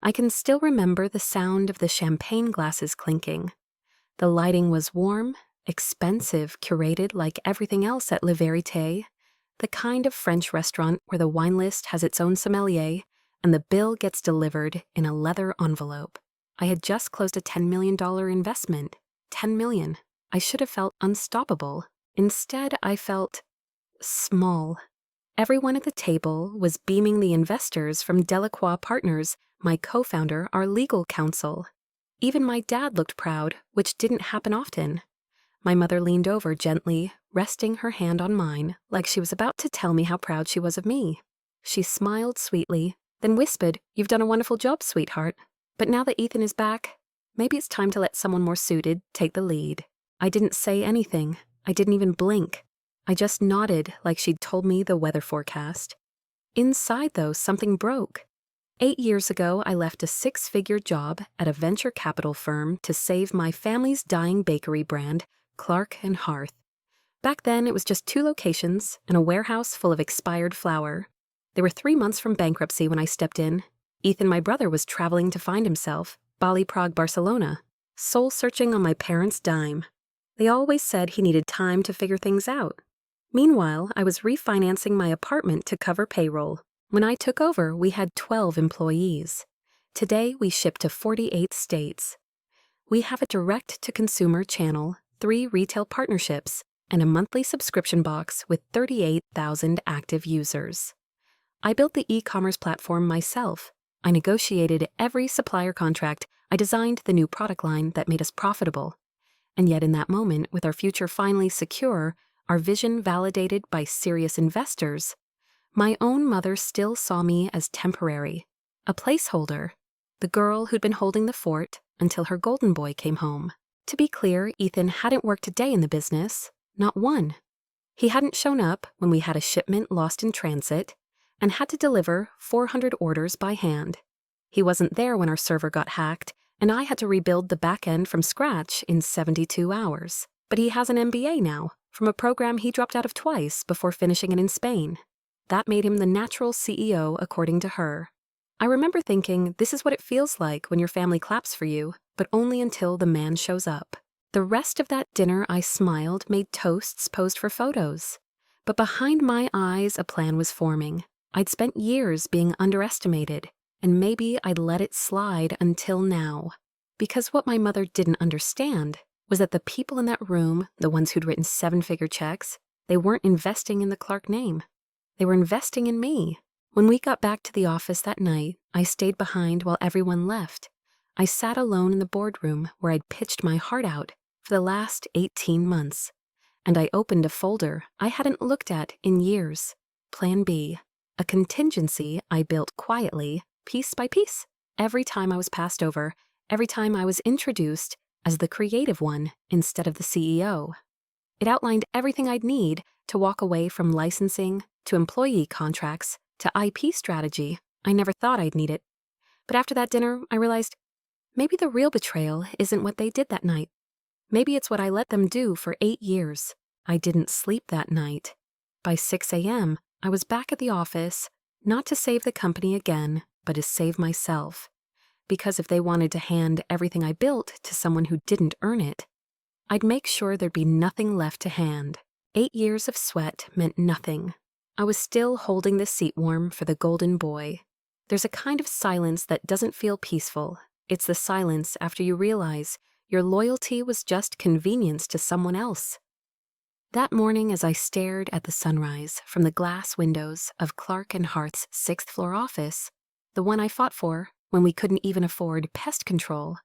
I can still remember the sound of the champagne glasses clinking. The lighting was warm, expensive, curated like everything else at Le Verité, the kind of French restaurant where the wine list has its own sommelier and the bill gets delivered in a leather envelope. I had just closed a $10 million investment. $10 million. I should have felt unstoppable. Instead, I felt small. Everyone at the table was beaming the investors from Delacroix Partners, my co-founder, our legal counsel. Even my dad looked proud, which didn't happen often. My mother leaned over gently, resting her hand on mine, like she was about to tell me how proud she was of me. She smiled sweetly, then whispered, "You've done a wonderful job, sweetheart. But now that Ethan is back, maybe it's time to let someone more suited take the lead." I didn't say anything. I didn't even blink. I just nodded like she'd told me the weather forecast. Inside, though, something broke. 8 years ago, I left a 6-figure job at a venture capital firm to save my family's dying bakery brand, Clark and Hearth. Back then, it was just 2 locations and a warehouse full of expired flour. They were 3 months from bankruptcy when I stepped in. Ethan, my brother, was traveling to find himself, Bali, Prague, Barcelona, soul-searching on my parents' dime. They always said he needed time to figure things out. Meanwhile, I was refinancing my apartment to cover payroll. When I took over, we had 12 employees. Today, we ship to 48 states. We have a direct-to-consumer channel, 3 retail partnerships, and a monthly subscription box with 38,000 active users. I built the e-commerce platform myself. I negotiated every supplier contract. I designed the new product line that made us profitable. And yet in that moment, with our future finally secure, our vision validated by serious investors, my own mother still saw me as temporary, a placeholder, the girl who'd been holding the fort until her golden boy came home. To be clear, Ethan hadn't worked a day in the business, not one. He hadn't shown up when we had a shipment lost in transit and had to deliver 400 orders by hand. He wasn't there when our server got hacked, and I had to rebuild the back end from scratch in 72 hours. But he has an MBA now, from a program he dropped out of twice before finishing it in Spain. That made him the natural CEO, according to her. I remember thinking, this is what it feels like when your family claps for you, but only until the man shows up. The rest of that dinner, I smiled, made toasts, posed for photos. But behind my eyes, a plan was forming. I'd spent years being underestimated, and maybe I'd let it slide until now. Because what my mother didn't understand was that the people in that room, the ones who'd written 7-figure checks, they weren't investing in the Clark name. They were investing in me. When we got back to the office that night, I stayed behind while everyone left. I sat alone in the boardroom where I'd pitched my heart out for the last 18 months. And I opened a folder I hadn't looked at in years. Plan B. A contingency I built quietly, piece by piece. Every time I was passed over, every time I was introduced as the creative one instead of the CEO. It outlined everything I'd need to walk away from licensing, to employee contracts, to IP strategy. I never thought I'd need it. But after that dinner, I realized maybe the real betrayal isn't what they did that night. Maybe it's what I let them do for 8 years. I didn't sleep that night. By 6 a.m., I was back at the office, not to save the company again, but to save myself. Because if they wanted to hand everything I built to someone who didn't earn it, I'd make sure there'd be nothing left to hand. 8 years of sweat meant nothing. I was still holding the seat warm for the golden boy. There's a kind of silence that doesn't feel peaceful. It's the silence after you realize your loyalty was just convenience to someone else. That morning, as I stared at the sunrise from the glass windows of Clark and Hearth's 6th-floor office, the one I fought for when we couldn't even afford pest control,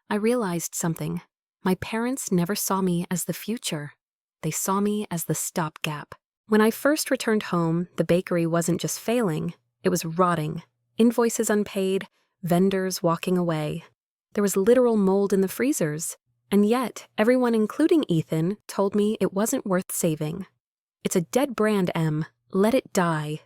I realized something. My parents never saw me as the future. They saw me as the stopgap. When I first returned home, the bakery wasn't just failing, it was rotting. Invoices unpaid, vendors walking away. There was literal mold in the freezers. And yet, everyone, including Ethan, told me it wasn't worth saving. It's a dead brand, Em. Let it die.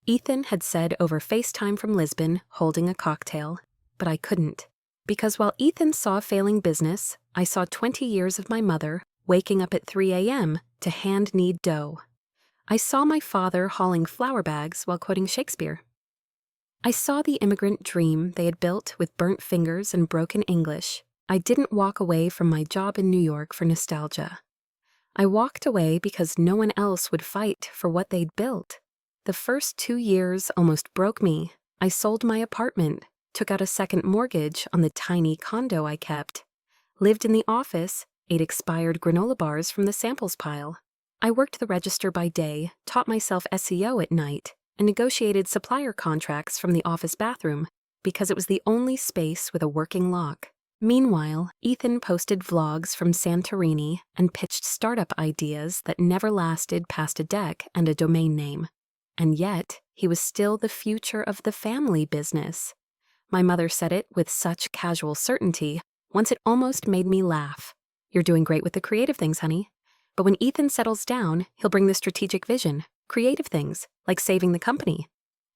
Ethan had said over FaceTime from Lisbon, holding a cocktail, but I couldn't. Because while Ethan saw a failing business, I saw 20 years of my mother waking up at 3 a.m. to hand-knead dough. I saw my father hauling flour bags while quoting Shakespeare. I saw the immigrant dream they had built with burnt fingers and broken English. I didn't walk away from my job in New York for nostalgia. I walked away because no one else would fight for what they'd built. The first 2 years almost broke me. I sold my apartment, took out a second mortgage on the tiny condo I kept, lived in the office, ate expired granola bars from the samples pile. I worked the register by day, taught myself SEO at night, and negotiated supplier contracts from the office bathroom because it was the only space with a working lock. Meanwhile, Ethan posted vlogs from Santorini and pitched startup ideas that never lasted past a deck and a domain name. And yet, he was still the future of the family business. My mother said it with such casual certainty, once it almost made me laugh. "You're doing great with the creative things, honey. But when Ethan settles down, he'll bring the strategic vision, creative things, like saving the company,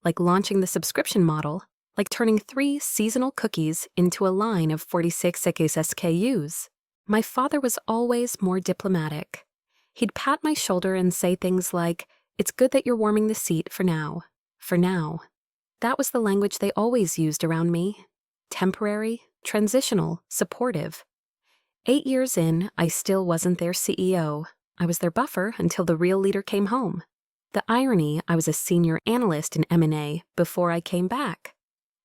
like launching the subscription model, like turning 3 seasonal cookies into a line of 46 SKUs. My father was always more diplomatic. He'd pat my shoulder and say things like, "It's good that you're warming the seat for now. For now." That was the language they always used around me. Temporary, transitional, supportive. 8 years in, I still wasn't their CEO. I was their buffer until the real leader came home. The irony, I was a senior analyst in M&A before I came back.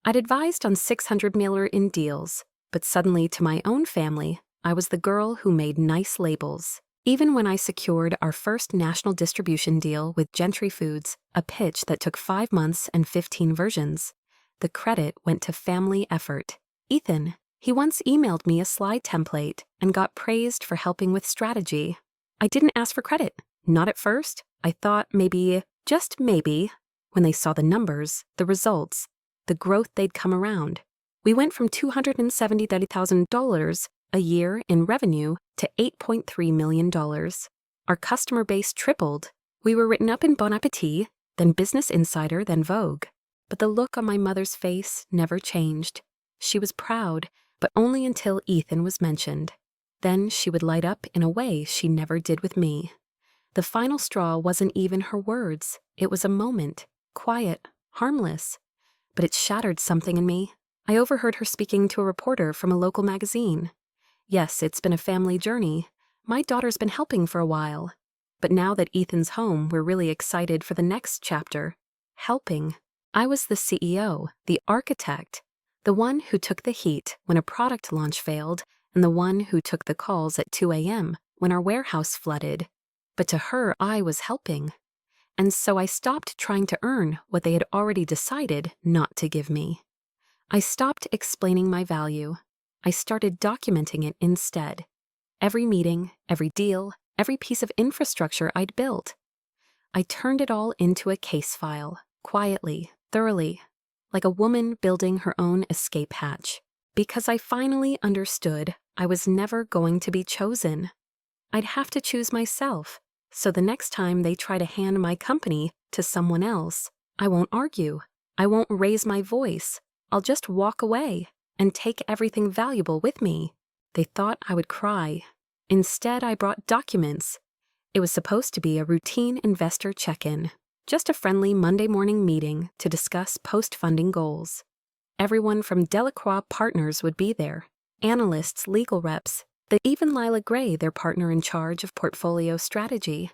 I'd advised on 600 mailer in deals, but suddenly to my own family, I was the girl who made nice labels. Even when I secured our first national distribution deal with Gentry Foods, a pitch that took 5 months and 15 versions, the credit went to family effort. Ethan, he once emailed me a slide template and got praised for helping with strategy. I didn't ask for credit. Not at first. I thought maybe, just maybe, when they saw the numbers, the results, the growth they'd come around. We went from $270,000 a year in revenue to $8.3 million. Our customer base tripled. We were written up in Bon Appetit, then Business Insider, then Vogue. But the look on my mother's face never changed. She was proud, but only until Ethan was mentioned. Then she would light up in a way she never did with me. The final straw wasn't even her words. It was a moment, quiet, harmless. But it shattered something in me. I overheard her speaking to a reporter from a local magazine. "Yes, it's been a family journey. My daughter's been helping for a while. But now that Ethan's home, we're really excited for the next chapter. Helping. I was the CEO, the architect, the one who took the heat when a product launch failed, and the one who took the calls at 2 a.m. when our warehouse flooded. But to her, I was helping. And so I stopped trying to earn what they had already decided not to give me. I stopped explaining my value. I started documenting it instead. Every meeting, every deal, every piece of infrastructure I'd built. I turned it all into a case file, quietly, thoroughly, like a woman building her own escape hatch. Because I finally understood I was never going to be chosen. I'd have to choose myself. So the next time they try to hand my company to someone else, I won't argue. I won't raise my voice. I'll just walk away and take everything valuable with me. They thought I would cry. Instead, I brought documents. It was supposed to be a routine investor check-in, just a friendly Monday morning meeting to discuss post-funding goals. Everyone from Delacroix Partners would be there, analysts, legal reps, even Lila Gray, their partner in charge of portfolio strategy.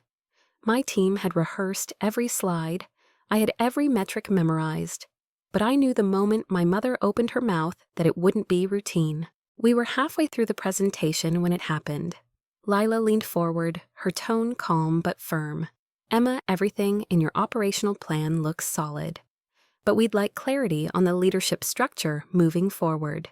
My team had rehearsed every slide. I had every metric memorized. But I knew the moment my mother opened her mouth that it wouldn't be routine. We were halfway through the presentation when it happened. Lila leaned forward, her tone calm but firm. "Emma, everything in your operational plan looks solid. But we'd like clarity on the leadership structure moving forward.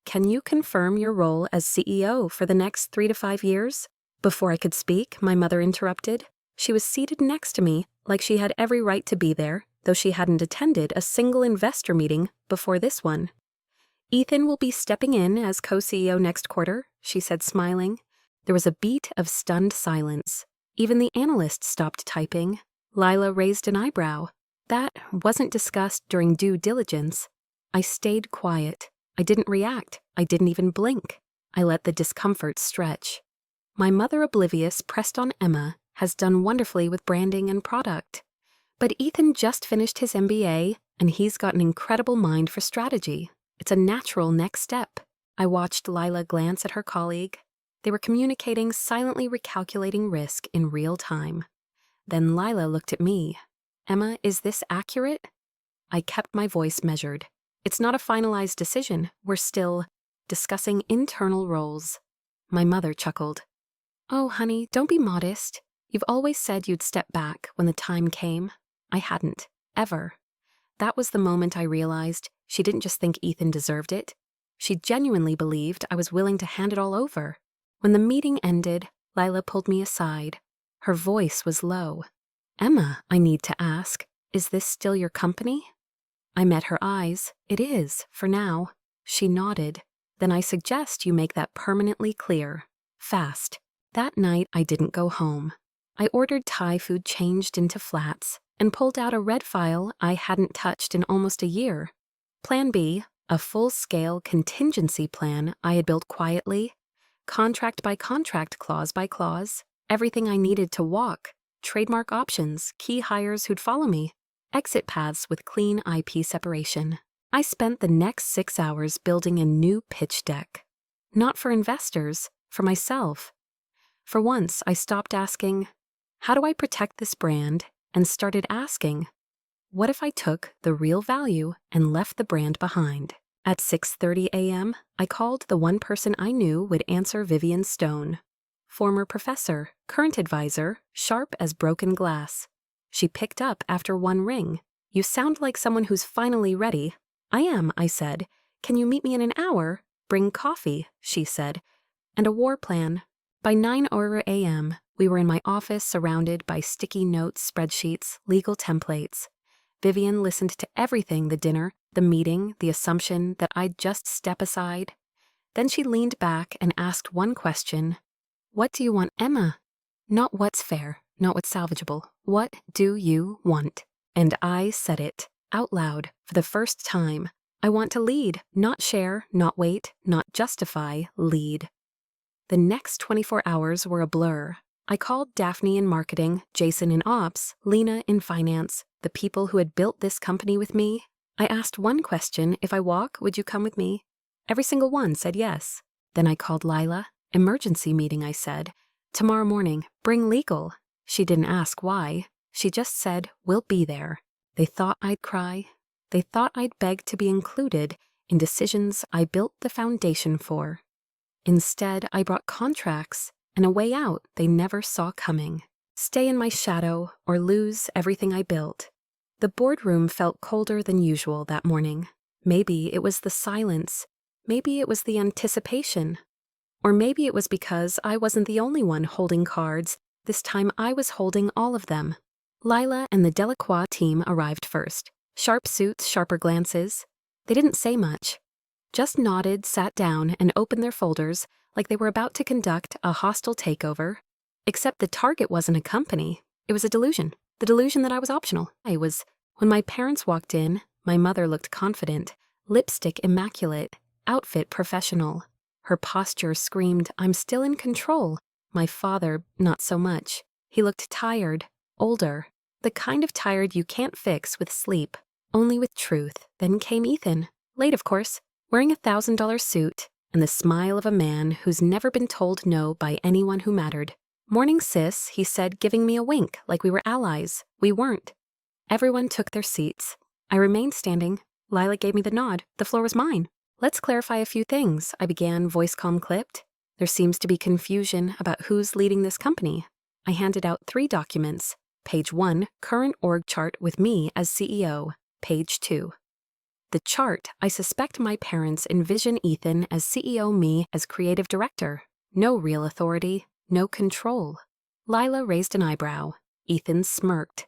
Can you confirm your role as CEO for the next 3 to 5 years?" Before I could speak, my mother interrupted. She was seated next to me, like she had every right to be there, though she hadn't attended a single investor meeting before this one. "Ethan will be stepping in as co-CEO next quarter," she said, smiling. There was a beat of stunned silence. Even the analysts stopped typing. Lila raised an eyebrow. That wasn't discussed during due diligence. I stayed quiet. I didn't react. I didn't even blink. I let the discomfort stretch. My mother, oblivious, pressed on Emma, has done wonderfully with branding and product. But Ethan just finished his MBA And he's got an incredible mind for strategy. It's a natural next step. I watched Lila glance at her colleague. They were communicating, silently recalculating risk in real time. Then Lila looked at me. Emma, is this accurate? I kept my voice measured. It's not a finalized decision. We're still discussing internal roles. My mother chuckled. Oh, honey, don't be modest. You've always said you'd step back when the time came. I hadn't, ever. That was the moment I realized she didn't just think Ethan deserved it. She genuinely believed I was willing to hand it all over. When the meeting ended, Lila pulled me aside. Her voice was low. Emma, I need to ask, is this still your company? I met her eyes. It is, for now. She nodded. Then I suggest you make that permanently clear. Fast. That night, I didn't go home. I ordered Thai food changed into flats and pulled out a red file I hadn't touched in almost a year. Plan B, a full-scale contingency plan I had built quietly, contract by contract, clause by clause, everything I needed to walk, trademark options, key hires who'd follow me, exit paths with clean IP separation. I spent the next 6 hours building a new pitch deck. Not for investors, for myself. For once, I stopped asking, how do I protect this brand, and started asking, what if I took the real value and left the brand behind? At 6:30 a.m., I called the one person I knew would answer, Vivian Stone. Former professor, current advisor, sharp as broken glass. She picked up after one ring. You sound like someone who's finally ready. I am, I said. Can you meet me in an hour? Bring coffee, she said. And a war plan. By 9 a.m., we were in my office surrounded by sticky notes, spreadsheets, legal templates. Vivian listened to everything, the dinner, the meeting, the assumption that I'd just step aside. Then she leaned back and asked one question. What do you want, Emma? Not what's fair, not what's salvageable. What do you want? And I said it, out loud, for the first time. I want to lead, not share, not wait, not justify, lead. The next 24 hours were a blur. I called Daphne in marketing, Jason in ops, Lena in finance, the people who had built this company with me. I asked one question, if I walk, would you come with me? Every single one said yes. Then I called Lila. Emergency meeting, I said. Tomorrow morning, bring legal. She didn't ask why. She just said, we'll be there. They thought I'd cry. They thought I'd beg to be included in decisions I built the foundation for. Instead, I brought contracts and a way out they never saw coming. Stay in my shadow or lose everything I built. The boardroom felt colder than usual that morning. Maybe it was the silence. Maybe it was the anticipation. Or maybe it was because I wasn't the only one holding cards. This time I was holding all of them. Lila and the Delacroix team arrived first. Sharp suits, sharper glances. They didn't say much. Just nodded, sat down, and opened their folders like they were about to conduct a hostile takeover. Except the target wasn't a company. It was a delusion. The delusion that I was optional. When my parents walked in, my mother looked confident, lipstick immaculate, outfit professional. Her posture screamed, I'm still in control. My father, not so much. He looked tired, older, the kind of tired you can't fix with sleep, only with truth. Then came Ethan, late of course, wearing a $1,000 suit, and the smile of a man who's never been told no by anyone who mattered. Morning, sis, he said, giving me a wink like we were allies. We weren't. Everyone took their seats. I remained standing. Lila gave me the nod. The floor was mine. Let's clarify a few things, I began, voice calm clipped. There seems to be confusion about who's leading this company. I handed out 3 documents. Page 1, current org chart with me as CEO. Page 2. The chart, I suspect my parents envision Ethan as CEO, me as creative director. No real authority, no control. Lila raised an eyebrow. Ethan smirked.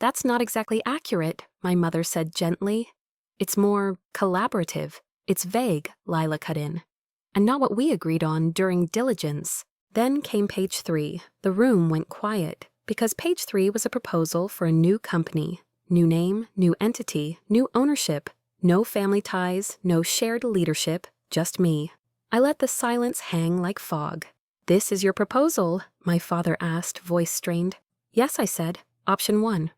That's not exactly accurate, my mother said gently. It's more collaborative. It's vague, Lila cut in. And not what we agreed on during diligence. Then came page 3. The room went quiet, because page 3 was a proposal for a new company. New name, new entity, new ownership. No family ties, no shared leadership, just me. I let the silence hang like fog. This is your proposal, my father asked, voice strained. Yes, I said. Option 1.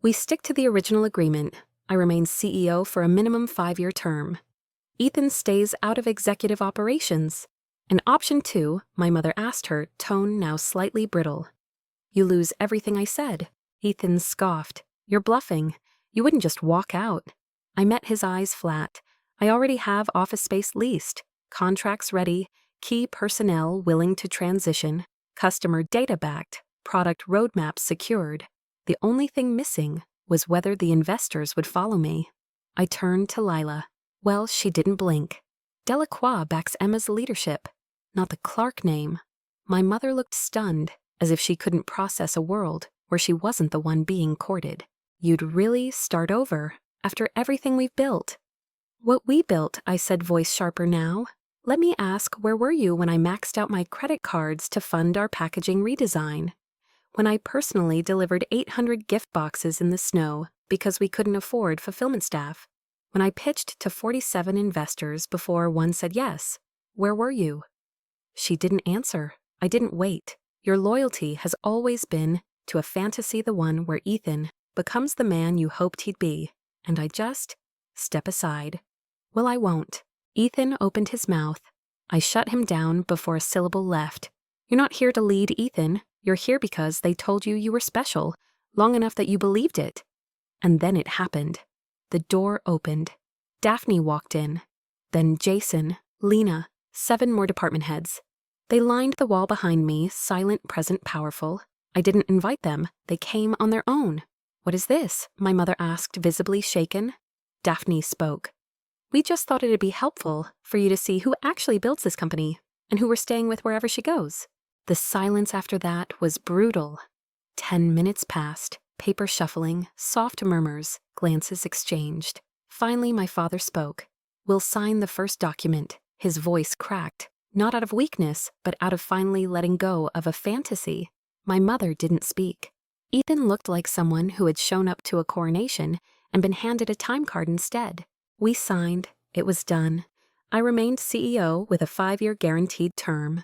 We stick to the original agreement. I remain CEO for a minimum 5-year term. Ethan stays out of executive operations. And option 2, my mother asked her, tone now slightly brittle. You lose everything I said. Ethan scoffed. You're bluffing. You wouldn't just walk out. I met his eyes flat. I already have office space leased, contracts ready, key personnel willing to transition, customer data backed, product roadmaps secured. The only thing missing was whether the investors would follow me. I turned to Lila. Well, she didn't blink. Delacroix backs Emma's leadership, not the Clark name. My mother looked stunned, as if she couldn't process a world where she wasn't the one being courted. You'd really start over, after everything we've built. What we built, I said, voice sharper now. Let me ask, where were you when I maxed out my credit cards to fund our packaging redesign? When I personally delivered 800 gift boxes in the snow because we couldn't afford fulfillment staff? When I pitched to 47 investors before one said yes? Where were you? She didn't answer. I didn't wait. Your loyalty has always been to a fantasy, the one where Ethan becomes the man you hoped he'd be, and I just step aside. Well, I won't. Ethan opened his mouth. I shut him down before a syllable left. You're not here to lead, Ethan. You're here because they told you you were special, long enough that you believed it. And then it happened. The door opened. Daphne walked in. Then Jason, Lena, 7 more department heads. They lined the wall behind me, silent, present, powerful. I didn't invite them. They came on their own. What is this? My mother asked, visibly shaken. Daphne spoke. We just thought it'd be helpful for you to see who actually builds this company and who we're staying with wherever she goes. The silence after that was brutal. 10 minutes passed, paper shuffling, soft murmurs, glances exchanged. Finally, my father spoke. We'll sign the first document. His voice cracked, not out of weakness, but out of finally letting go of a fantasy. My mother didn't speak. Ethan looked like someone who had shown up to a coronation and been handed a time card instead. We signed. It was done. I remained CEO with a 5-year guaranteed term.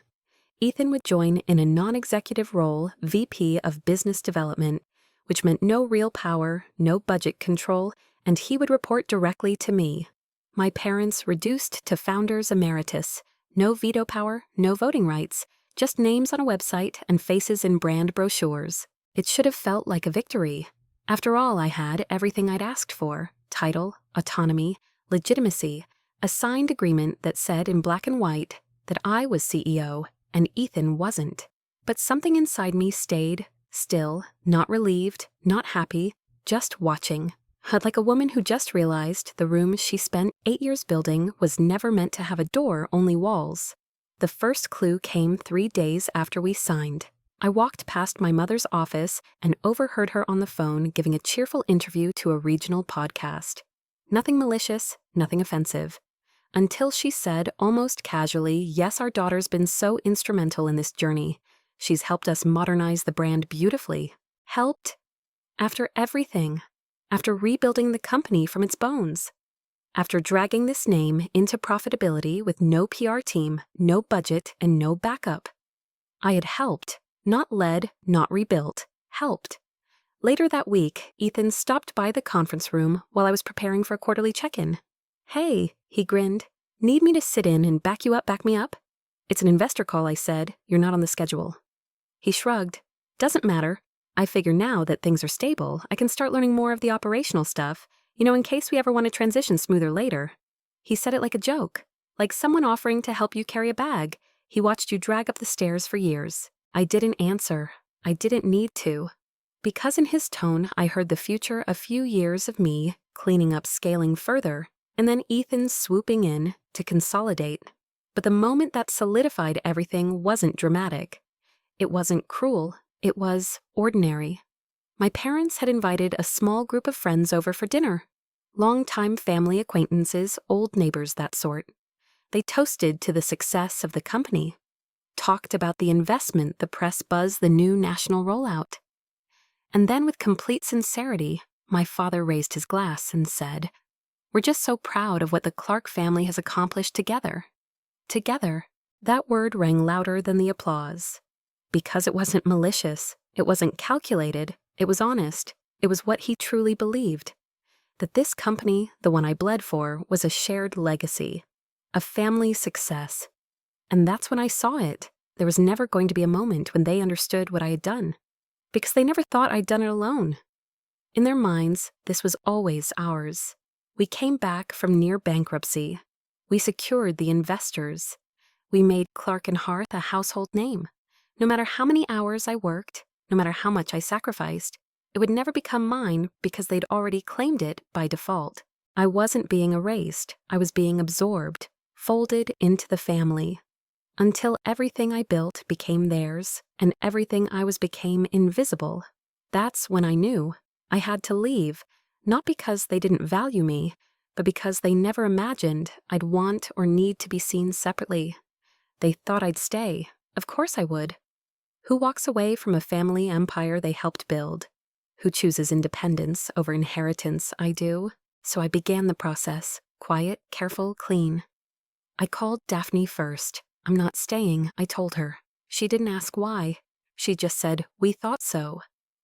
Ethan would join in a non-executive role, VP of Business Development, which meant no real power, no budget control, and he would report directly to me. My parents reduced to founders emeritus. No veto power, no voting rights, just names on a website and faces in brand brochures. It should have felt like a victory. After all, I had everything I'd asked for: title, autonomy, legitimacy, a signed agreement that said in black and white that I was CEO and Ethan wasn't. But something inside me stayed, still, not relieved, not happy, just watching. Like a woman who just realized the room she spent 8 years building was never meant to have a door, only walls. The first clue came 3 days after we signed. I walked past my mother's office and overheard her on the phone giving a cheerful interview to a regional podcast. Nothing malicious, nothing offensive. Until she said, almost casually, yes, our daughter's been so instrumental in this journey. She's helped us modernize the brand beautifully. Helped? After everything. After rebuilding the company from its bones. After dragging this name into profitability with no PR team, no budget, and no backup. I had helped. Not led, not rebuilt. Helped. Later that week, Ethan stopped by the conference room while I was preparing for a quarterly check-in. Hey, he grinned. Need me to sit in and back you up, back me up? It's an investor call, I said. You're not on the schedule. He shrugged. Doesn't matter. I figure now that things are stable, I can start learning more of the operational stuff, in case we ever want to transition smoother later. He said it like a joke, like someone offering to help you carry a bag. He watched you drag up the stairs for years. I didn't answer. I didn't need to. Because in his tone, I heard the future a few years of me cleaning up, scaling further, and then Ethan swooping in to consolidate. But the moment that solidified everything wasn't dramatic. It wasn't cruel. It was ordinary. My parents had invited a small group of friends over for dinner. Longtime family acquaintances, old neighbors, that sort. They toasted to the success of the company. Talked about the investment, the press buzz, the new national rollout. And then with complete sincerity, my father raised his glass and said, "We're just so proud of what the Clark family has accomplished together." Together. That word rang louder than the applause. Because it wasn't malicious, it wasn't calculated, it was honest, it was what he truly believed. that this company, the one I bled for, was a shared legacy, a family success. And that's when I saw it. There was never going to be a moment when they understood what I had done, because they never thought I'd done it alone. In their minds, this was always ours. We came back from near bankruptcy. We secured the investors. We made Clark and Hearth a household name. No matter how many hours I worked, no matter how much I sacrificed, it would never become mine because they'd already claimed it by default. I wasn't being erased. I was being absorbed, folded into the family. Until everything I built became theirs, and everything I was became invisible. That's when I knew I had to leave, not because they didn't value me, but because they never imagined I'd want or need to be seen separately. They thought I'd stay. Of course I would. Who walks away from a family empire they helped build? Who chooses independence over inheritance? I do. So I began the process, quiet, careful, clean. I called Daphne first. I'm not staying, I told her. She didn't ask why. She just said, we thought so.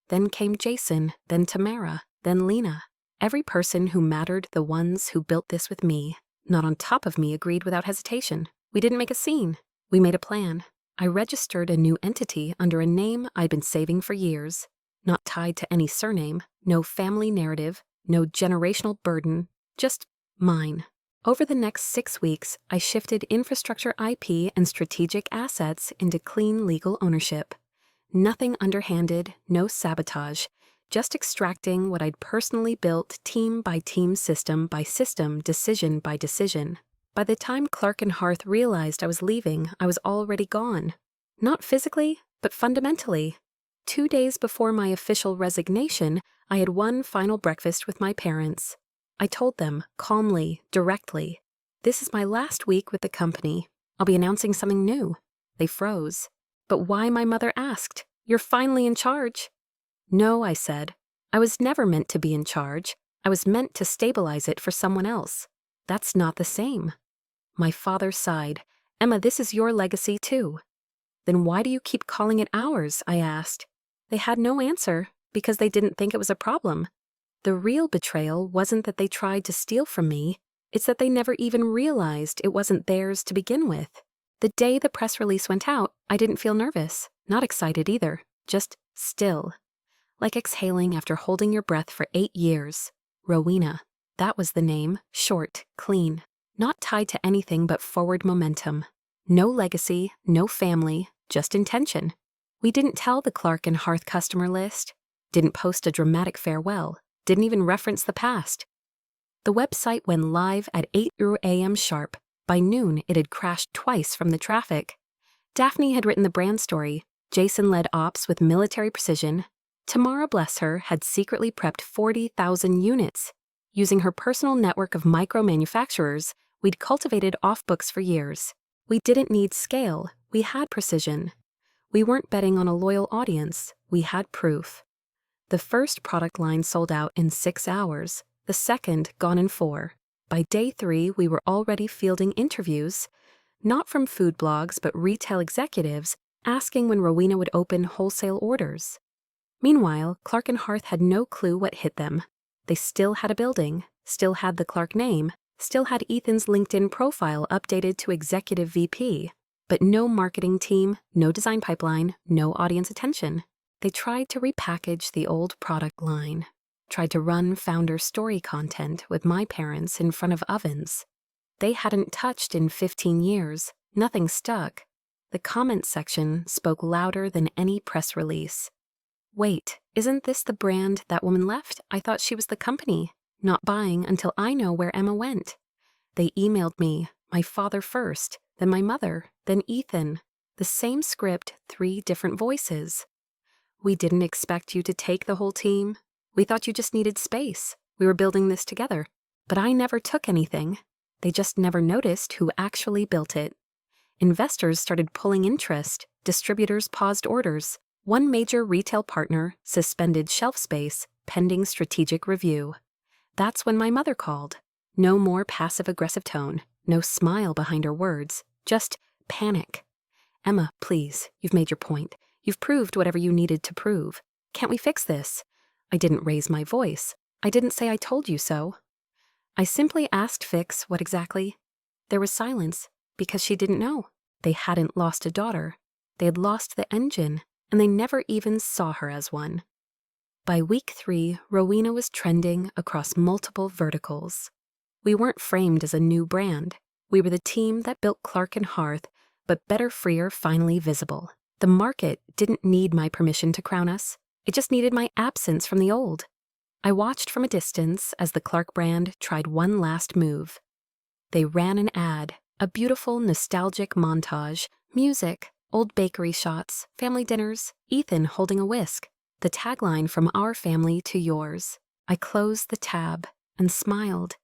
Then came Jason, then Tamara, then Lena. Every person who mattered, the ones who built this with me, not on top of me, agreed without hesitation. We didn't make a scene. We made a plan. I registered a new entity under a name I'd been saving for years, not tied to any surname, no family narrative, no generational burden, just mine. Over the next 6 weeks, I shifted infrastructure IP and strategic assets into clean legal ownership. Nothing underhanded, no sabotage, just extracting what I'd personally built team by team, system by system, decision by decision. By the time Clark and Hearth realized I was leaving, I was already gone. Not physically, but fundamentally. 2 days before my official resignation, I had one final breakfast with my parents. I told them, calmly, directly, this is my last week with the company. I'll be announcing something new. They froze. But why, my mother asked. You're finally in charge. No, I said. I was never meant to be in charge. I was meant to stabilize it for someone else. That's not the same. My father sighed. Emma, this is your legacy too. Then why do you keep calling it ours? I asked. They had no answer because they didn't think it was a problem. The real betrayal wasn't that they tried to steal from me. It's that they never even realized it wasn't theirs to begin with. The day the press release went out, I didn't feel nervous, not excited either, just still. Like exhaling after holding your breath for 8 years. Rowena. That was the name, short, clean, not tied to anything but forward momentum. No legacy, no family, just intention. We didn't tell the Clark and Hearth customer list, didn't post a dramatic farewell, didn't even reference the past. The website went live at 8 a.m. sharp. By noon, it had crashed twice from the traffic. Daphne had written the brand story. Jason led ops with military precision. Tamara, bless her, had secretly prepped 40,000 units. Using her personal network of micro-manufacturers, we'd cultivated off-books for years. We didn't need scale. We had precision. We weren't betting on a loyal audience. We had proof. The first product line sold out in 6 hours. The second gone in 4. By day 3, we were already fielding interviews, not from food blogs, but retail executives, asking when Rowena would open wholesale orders. Meanwhile, Clark and Hearth had no clue what hit them. They still had a building, still had the Clark name, still had Ethan's LinkedIn profile updated to Executive VP, but no marketing team, no design pipeline, no audience attention. They tried to repackage the old product line, tried to run founder story content with my parents in front of ovens. They hadn't touched in 15 years. Nothing stuck. The comment section spoke louder than any press release. Wait, isn't this the brand that woman left? I thought she was the company. Not buying until I know where Emma went. They emailed me, my father first, then my mother, then Ethan. The same script, 3 different voices. We didn't expect you to take the whole team. We thought you just needed space. We were building this together. But I never took anything. They just never noticed who actually built it. Investors started pulling interest. Distributors paused orders. One major retail partner suspended shelf space pending strategic review. That's when my mother called. No more passive-aggressive tone. No smile behind her words. Just panic. Emma, please, you've made your point. You've proved whatever you needed to prove. Can't we fix this? I didn't raise my voice. I didn't say I told you so. I simply asked Fix what exactly. There was silence, because she didn't know. They hadn't lost a daughter. They had lost the engine, and they never even saw her as one. By week 3, Rowena was trending across multiple verticals. We weren't framed as a new brand. We were the team that built Clark and Hearth, but Better Freer finally visible. The market didn't need my permission to crown us. It just needed my absence from the old. I watched from a distance as the Clark brand tried one last move. They ran an ad, a beautiful, nostalgic montage, music, old bakery shots, family dinners, Ethan holding a whisk, the tagline from our family to yours. I closed the tab and smiled,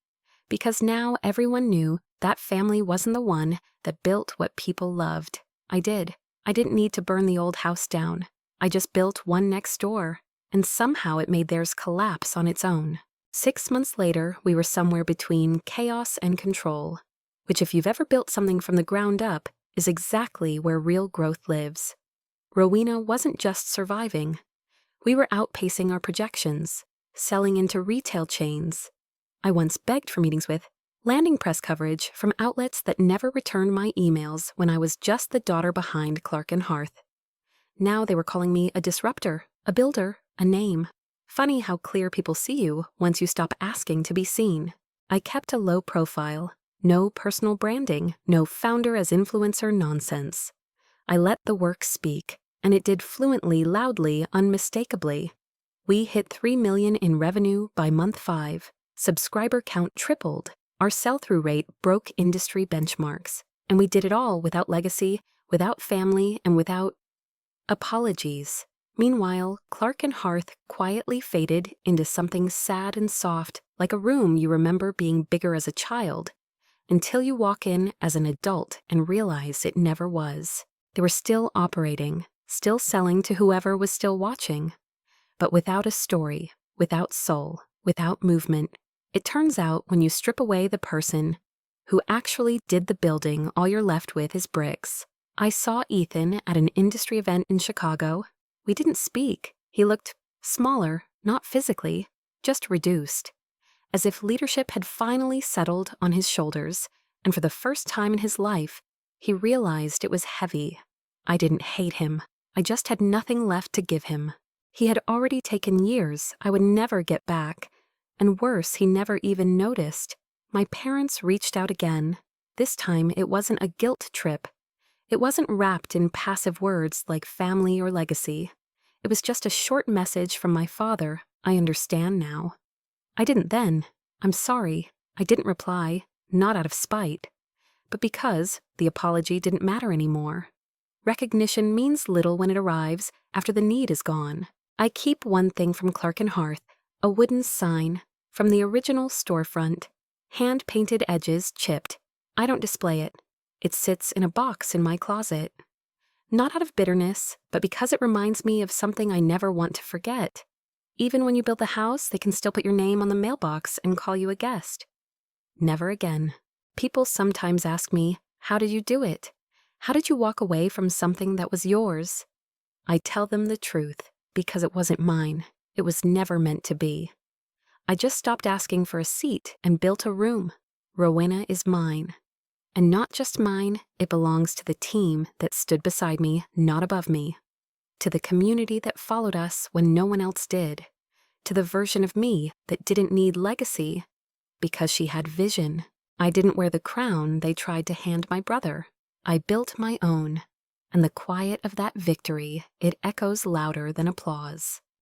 because now everyone knew that family wasn't the one that built what people loved. I did. I didn't need to burn the old house down. I just built one next door, and somehow it made theirs collapse on its own. 6 months later, we were somewhere between chaos and control, which, if you've ever built something from the ground up, is exactly where real growth lives. Rowena wasn't just surviving. We were outpacing our projections, selling into retail chains. I once begged for meetings with, landing press coverage from outlets that never returned my emails when I was just the daughter behind Clark and Hearth. Now they were calling me a disruptor, a builder, a name. Funny how clear people see you once you stop asking to be seen. I kept a low profile, no personal branding, no founder as influencer nonsense. I let the work speak, and it did fluently, loudly, unmistakably. We hit 3 million in revenue by month 5. Subscriber count tripled. Our sell-through rate broke industry benchmarks. And we did it all without legacy, without family, and without apologies. Meanwhile, Clark and Hearth quietly faded into something sad and soft, like a room you remember being bigger as a child, until you walk in as an adult and realize it never was. They were still operating, still selling to whoever was still watching, but without a story, without soul, without movement. It turns out when you strip away the person who actually did the building, all you're left with is bricks. I saw Ethan at an industry event in Chicago. We didn't speak. He looked smaller, not physically, just reduced, as if leadership had finally settled on his shoulders, and for the first time in his life, he realized it was heavy. I didn't hate him. I just had nothing left to give him. He had already taken years I would never get back, and worse, he never even noticed. My parents reached out again. This time, it wasn't a guilt trip. It wasn't wrapped in passive words like family or legacy. It was just a short message from my father. I understand now. I didn't then. I'm sorry. I didn't reply, not out of spite, but because the apology didn't matter anymore. Recognition means little when it arrives after the need is gone. I keep one thing from Clark and Hearth, a wooden sign from the original storefront, hand-painted edges chipped. I don't display it. It sits in a box in my closet. Not out of bitterness, but because it reminds me of something I never want to forget. Even when you build the house, they can still put your name on the mailbox and call you a guest. Never again. People sometimes ask me, how did you do it? How did you walk away from something that was yours? I tell them the truth, because it wasn't mine. It was never meant to be. I just stopped asking for a seat and built a room. Rowena is mine. And not just mine, it belongs to the team that stood beside me, not above me. To the community that followed us when no one else did. To the version of me that didn't need legacy because she had vision. I didn't wear the crown they tried to hand my brother. I built my own. And the quiet of that victory, it echoes louder than applause.